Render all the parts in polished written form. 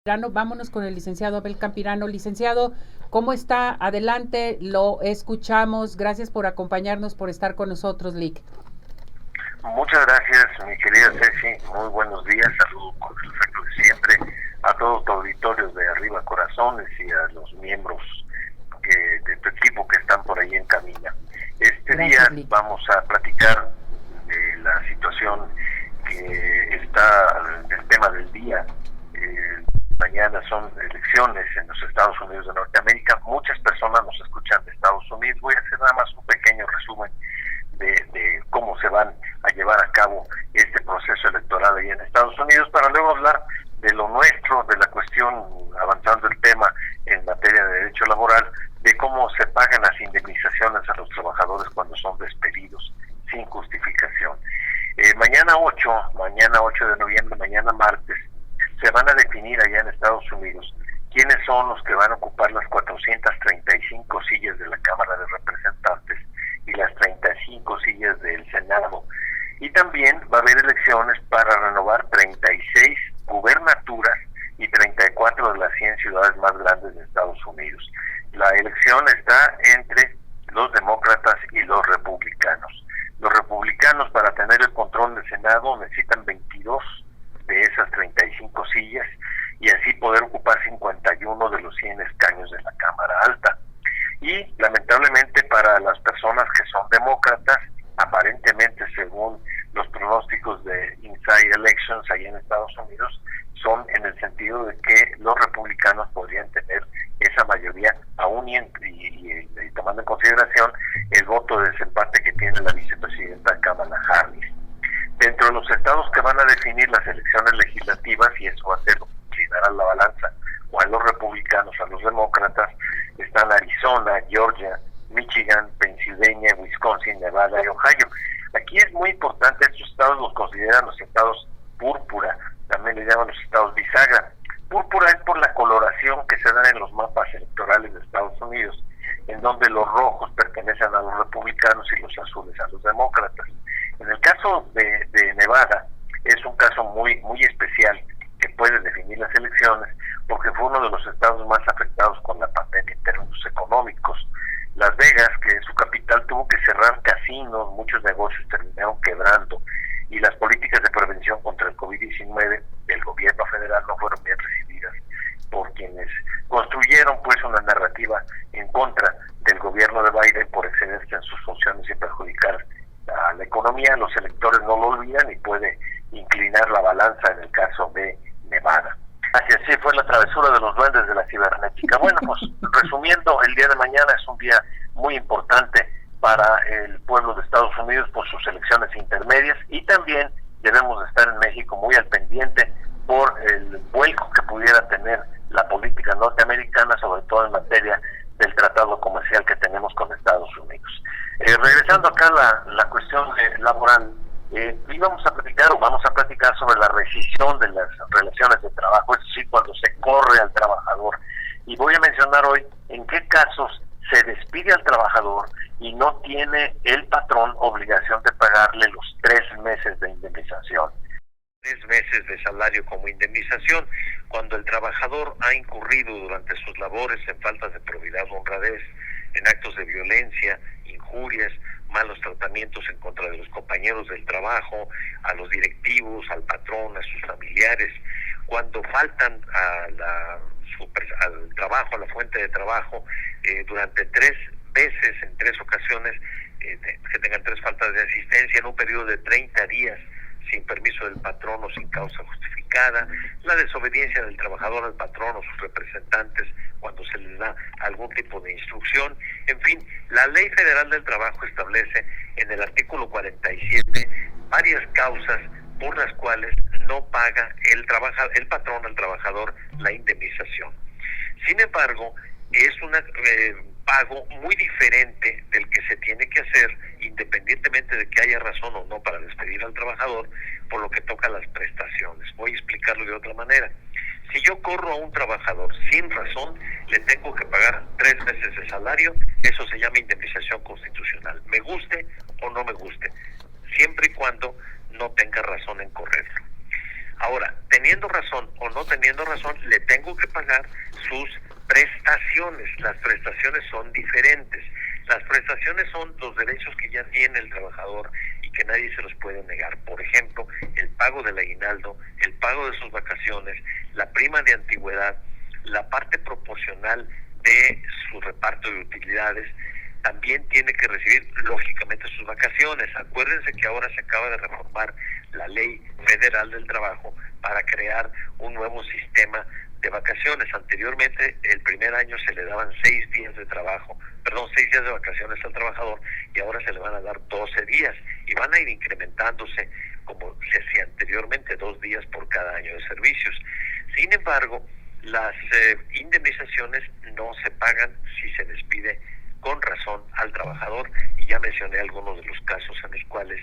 Vámonos con el licenciado Abel Campirano. Licenciado, ¿cómo está? Adelante, lo escuchamos. Gracias por acompañarnos, por estar con nosotros, Lic. Muchas gracias, mi querida Ceci. Muy buenos días. Saludo con el afecto de siempre a todos los auditorios de Arriba Corazones y a los miembros de tu equipo que están por ahí en camino. Este Gracias, día Lic. vamos a platicar de la situación que está, del tema del día. Mañana son elecciones en los Estados Unidos de Norteamérica. Muchas personas nos escuchan de Estados Unidos. Voy a hacer nada más un pequeño resumen de cómo se van a llevar a cabo este proceso electoral ahí en Estados Unidos, para luego hablar de lo nuestro, de la cuestión, avanzando el tema en materia de derecho laboral, de cómo se pagan las indemnizaciones a los trabajadores cuando son despedidos sin justificación. Mañana 8 de noviembre, mañana martes, se van a definir allá en Estados Unidos quiénes son los que van a ocupar las 435 sillas de la Cámara de Representantes y las 35 sillas del Senado. Y también va a haber elecciones para renovar 36 gubernaturas y 34 de las 100 ciudades más grandes de Estados Unidos. La elección está entre los demócratas y los republicanos. Los republicanos, para tener el control del Senado, necesitan 22 de esas 35 sillas y así poder ocupar 51 de los 100 escaños de la Cámara Alta. Y lamentablemente para las personas que son demócratas, aparentemente según los pronósticos de Inside Elections ahí en Estados Unidos, son en el sentido de que los republicanos podrían tener esa mayoría, aún y tomando en consideración el voto de desempate que tiene la vicepresidenta Kamala Harris. Dentro de los estados que van a definir las elecciones legislativas, y eso va a ser lo que inclinará la balanza o a los republicanos, a los demócratas, están Arizona, Georgia, Michigan, Pennsylvania, Wisconsin, Nevada y Ohio. Aquí es muy importante, estos estados los consideran los estados púrpura, también le llaman los estados bisagra. Púrpura es por la coloración que se da en los mapas electorales de Estados Unidos, en donde los rojos pertenecen a los republicanos y los azules a los demócratas. En el caso de Nevada, es un caso muy especial que puede definir las elecciones, porque fue uno de los estados más afectados con la pandemia en términos económicos. Las Vegas, que es su capital, tuvo que cerrar casinos, muchos negocios terminaron quebrando, y las políticas de prevención contra el COVID-19 del gobierno federal no fueron bien recibidas por quienes construyeron pues una narrativa en contra del gobierno de Biden por excederse en sus funciones y perjudicar a la economía. Los electores no lo olvidan y puede inclinar la balanza en el caso de Nevada. Así fue la travesura de los duendes de la cibernética. Bueno, pues resumiendo, el día de mañana es un día muy importante para el pueblo de Estados Unidos por sus elecciones intermedias, y también debemos estar en México muy al pendiente por el vuelco que pudiera tener la política norteamericana, sobre todo en materia del tratado comercial que tenemos con Estados Unidos. Regresando acá a la cuestión laboral, vamos a platicar sobre la rescisión de las relaciones de trabajo, es decir, cuando se corre al trabajador. Y voy a mencionar hoy en qué casos se despide al trabajador y no tiene el patrón obligación de pagarle los 3 meses de indemnización. 3 meses de salario como indemnización cuando el trabajador ha incurrido durante sus labores en faltas de probidad o honradez, en actos de violencia, injurias, malos tratamientos en contra de los compañeros del trabajo, a los directivos, al patrón, a sus familiares, cuando faltan al trabajo, a la fuente de trabajo, durante 3 veces, en 3 ocasiones, que tengan 3 faltas de asistencia en un periodo de 30 días, sin permiso del patrón o sin causa justificada, la desobediencia del trabajador al patrón o sus representantes cuando se les da algún tipo de instrucción. En fin, la Ley Federal del Trabajo establece en el artículo 47 varias causas por las cuales no paga el patrón al trabajador la indemnización. Sin embargo, es un pago muy diferente del que se tiene que hacer, independientemente de que haya razón o no para despedir al trabajador, por lo que toca las prestaciones. Voy a explicarlo de otra manera. Si yo corro a un trabajador sin razón, le tengo que pagar 3 meses de salario. Eso se llama indemnización constitucional, me guste o no me guste, siempre y cuando no tenga razón en correrlo. Ahora, teniendo razón o no teniendo razón, le tengo que pagar sus prestaciones. Las prestaciones son diferentes. Las prestaciones son los derechos que ya tiene el trabajador y que nadie se los puede negar. Por ejemplo, el pago del aguinaldo, el pago de sus vacaciones, la prima de antigüedad, la parte proporcional de su reparto de utilidades. También tiene que recibir, lógicamente, sus vacaciones. Acuérdense que ahora se acaba de reformar la Ley Federal del Trabajo para crear un nuevo sistema de vacaciones. Anteriormente, el primer año se le daban 6 días de vacaciones al trabajador, y ahora se le van a dar 12 días y van a ir incrementándose, como se hacía anteriormente, 2 días por cada año de servicios. Sin embargo, las indemnizaciones no se pagan si se despide con razón al trabajador, y ya mencioné algunos de los casos en los cuales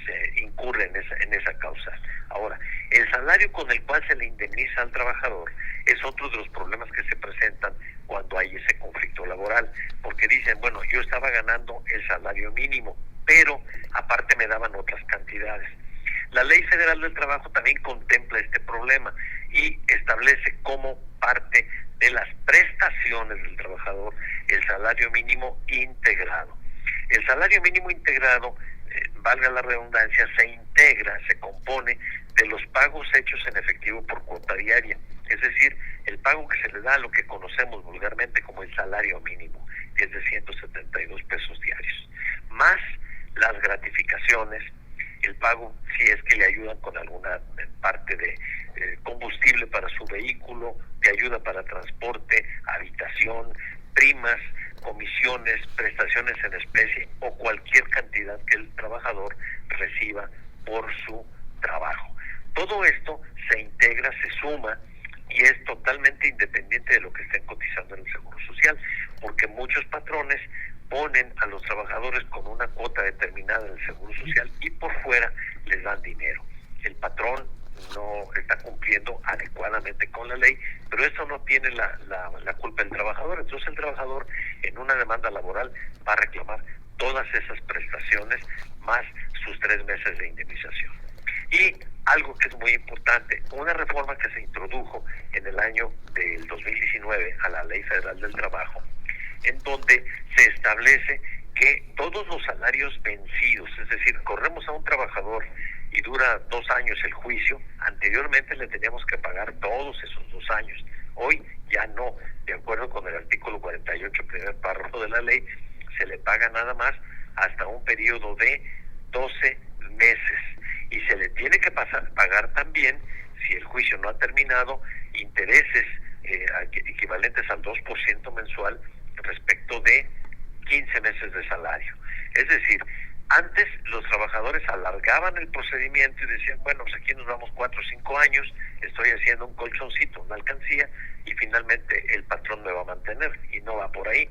se incurre en esa causa. Ahora, el salario con el cual se le indemniza al trabajador es otro de los problemas que se presentan cuando hay ese conflicto laboral, porque dicen, bueno, yo estaba ganando el salario mínimo, pero aparte me daban otras cantidades. La Ley Federal del Trabajo también contempla este problema y establece como parte de las prestaciones del trabajador el salario mínimo integrado. El salario mínimo integrado, valga la redundancia, se compone de los pagos hechos en efectivo por cuota diaria, es decir, el pago que se le da a lo que conocemos vulgarmente como el salario mínimo, que es de 172 pesos diarios, más las gratificaciones, el pago si es que le ayudan con alguna parte de combustible para su vehículo, de ayuda para transporte, habitación, primas, comisiones, prestaciones en especie o cualquier cantidad que el trabajador reciba por su trabajo. Todo esto se integra, se suma y es totalmente independiente de lo que estén cotizando en el Seguro Social, porque muchos patrones ponen a los trabajadores con una cuota determinada en el Seguro Social y por fuera les dan dinero. El patrón no está cumpliendo adecuadamente con la ley, pero eso no tiene la culpa del trabajador. Entonces el trabajador en una demanda laboral va a reclamar todas esas prestaciones más sus 3 meses de indemnización. Y algo que es muy importante, una reforma que se introdujo en el año del 2019 a la Ley Federal del Trabajo, en donde se establece que todos los salarios vencidos, es decir, corremos a un trabajador y dura 2 años el juicio, anteriormente le teníamos que pagar todos esos 2 años, hoy ya no, de acuerdo con el artículo 48, primer párrafo de la ley, se le paga nada más hasta un periodo de 12 meses, y se le tiene que pagar también, si el juicio no ha terminado, intereses equivalentes al 2% mensual respecto de 15 meses de salario. Es decir, antes los trabajadores alargaban el procedimiento y decían, bueno, pues aquí nos vamos 4 o 5 años, estoy haciendo un colchoncito, una alcancía, y finalmente el patrón me va a mantener, y no va por ahí.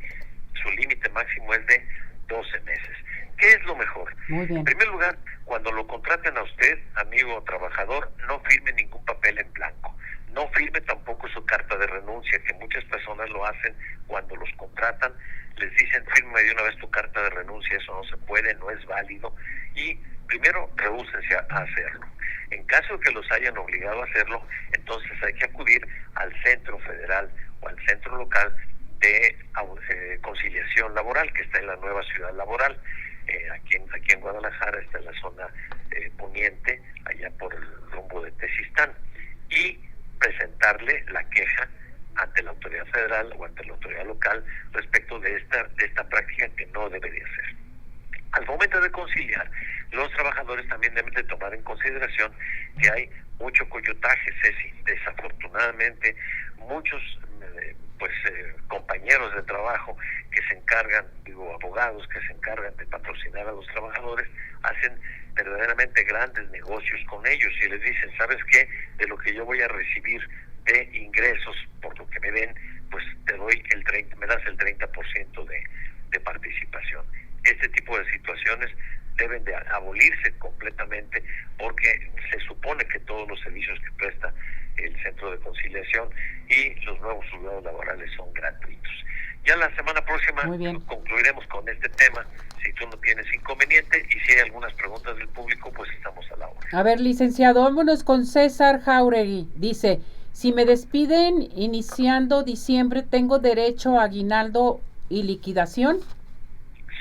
Su límite máximo es de 12 meses. ¿Qué es lo mejor? Muy bien. En primer lugar, cuando lo contraten a usted, amigo trabajador, no firme ningún papel en blanco. No firme tampoco su carta de renuncia, que muchas personas lo hacen cuando los contratan. Les dicen, firme de una vez tu carta de renuncia, eso no se puede, no es válido. Y primero, rehúsense a hacerlo. En caso de que los hayan obligado a hacerlo, entonces hay que acudir al centro federal o al centro local de conciliación laboral, que está en la nueva ciudad laboral. Aquí en Guadalajara, está en la zona poniente, allá por el rumbo de Tezistán, y presentarle la queja ante la autoridad federal o ante la autoridad local respecto de esta práctica que no debería ser. Al momento de conciliar, los trabajadores también deben de tomar en consideración que hay mucho coyotaje, Ceci. Desafortunadamente, muchos compañeros de trabajo que se encargan, abogados que se encargan de patrocinar a los trabajadores, hacen verdaderamente grandes negocios con ellos y les dicen, ¿sabes qué? De lo que yo voy a recibir de ingresos por lo que me den, pues te doy me das el 30% de participación. Este tipo de situaciones deben de abolirse completamente, porque se supone que todos los servicios que presta el Centro de Conciliación y los nuevos juzgados laborales son gratuitos. Ya la semana próxima concluiremos con este tema, si tú no tienes inconveniente, y si hay algunas preguntas del público, pues estamos a la hora. A ver, licenciado, vámonos con César Jauregui. Dice, si me despiden iniciando diciembre, ¿tengo derecho a aguinaldo y liquidación?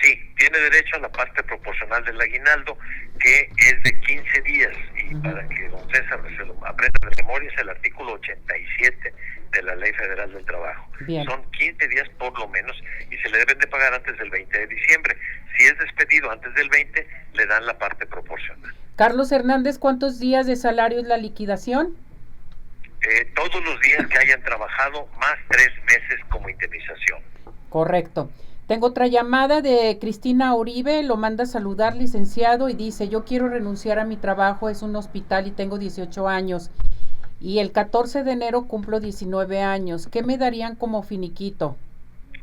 Sí, tiene derecho a la parte proporcional del aguinaldo, que es de 15 días, y para que don César se lo aprenda de memoria, es el artículo 87 de la Ley Federal del Trabajo. Bien. Son 15 días por lo menos, y se le deben de pagar antes del 20 de diciembre. Si es despedido antes del 20, le dan la parte proporcional. Carlos Hernández, ¿cuántos días de salario es la liquidación? Todos los días que hayan trabajado, más 3 meses como indemnización. Correcto. Tengo otra llamada de Cristina Uribe, lo manda a saludar, licenciado, y dice, yo quiero renunciar a mi trabajo, es un hospital y tengo 18 años, y el 14 de enero cumplo 19 años. ¿Qué me darían como finiquito?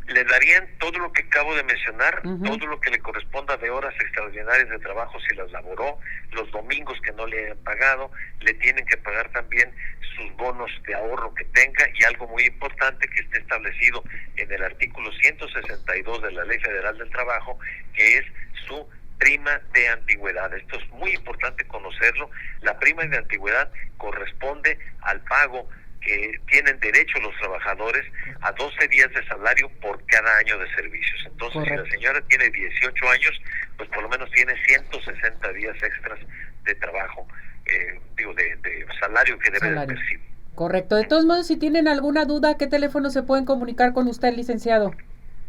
Le darían todo lo que acabo de mencionar, todo lo que le corresponda de horas extraordinarias de trabajo si las laboró, los domingos que no le hayan pagado, le tienen que pagar también sus bonos de ahorro que tenga, y algo muy importante que esté establecido en el artículo 162 de la Ley Federal del Trabajo, que es su prima de antigüedad. Esto es muy importante conocerlo. La prima de antigüedad corresponde al pago que tienen derecho los trabajadores a 12 días de salario por cada año de servicios. Entonces, correcto, si la señora tiene 18 años, pues por lo menos tiene 160 días extras de trabajo, de salario que debe de percibir. Correcto. De todos modos, si tienen alguna duda, ¿qué teléfono se pueden comunicar con usted, licenciado?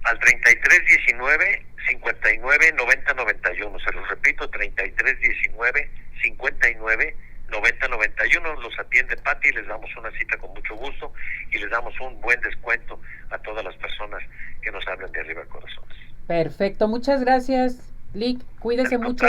Al 3319 59 90 91. Se los repito, 3319 59 90 91. Los atiende Pati, les damos una cita con mucho gusto y les damos un buen descuento a todas las personas que nos hablan de Arriba Corazones. Perfecto, muchas gracias, Lic. Cuídese mucho.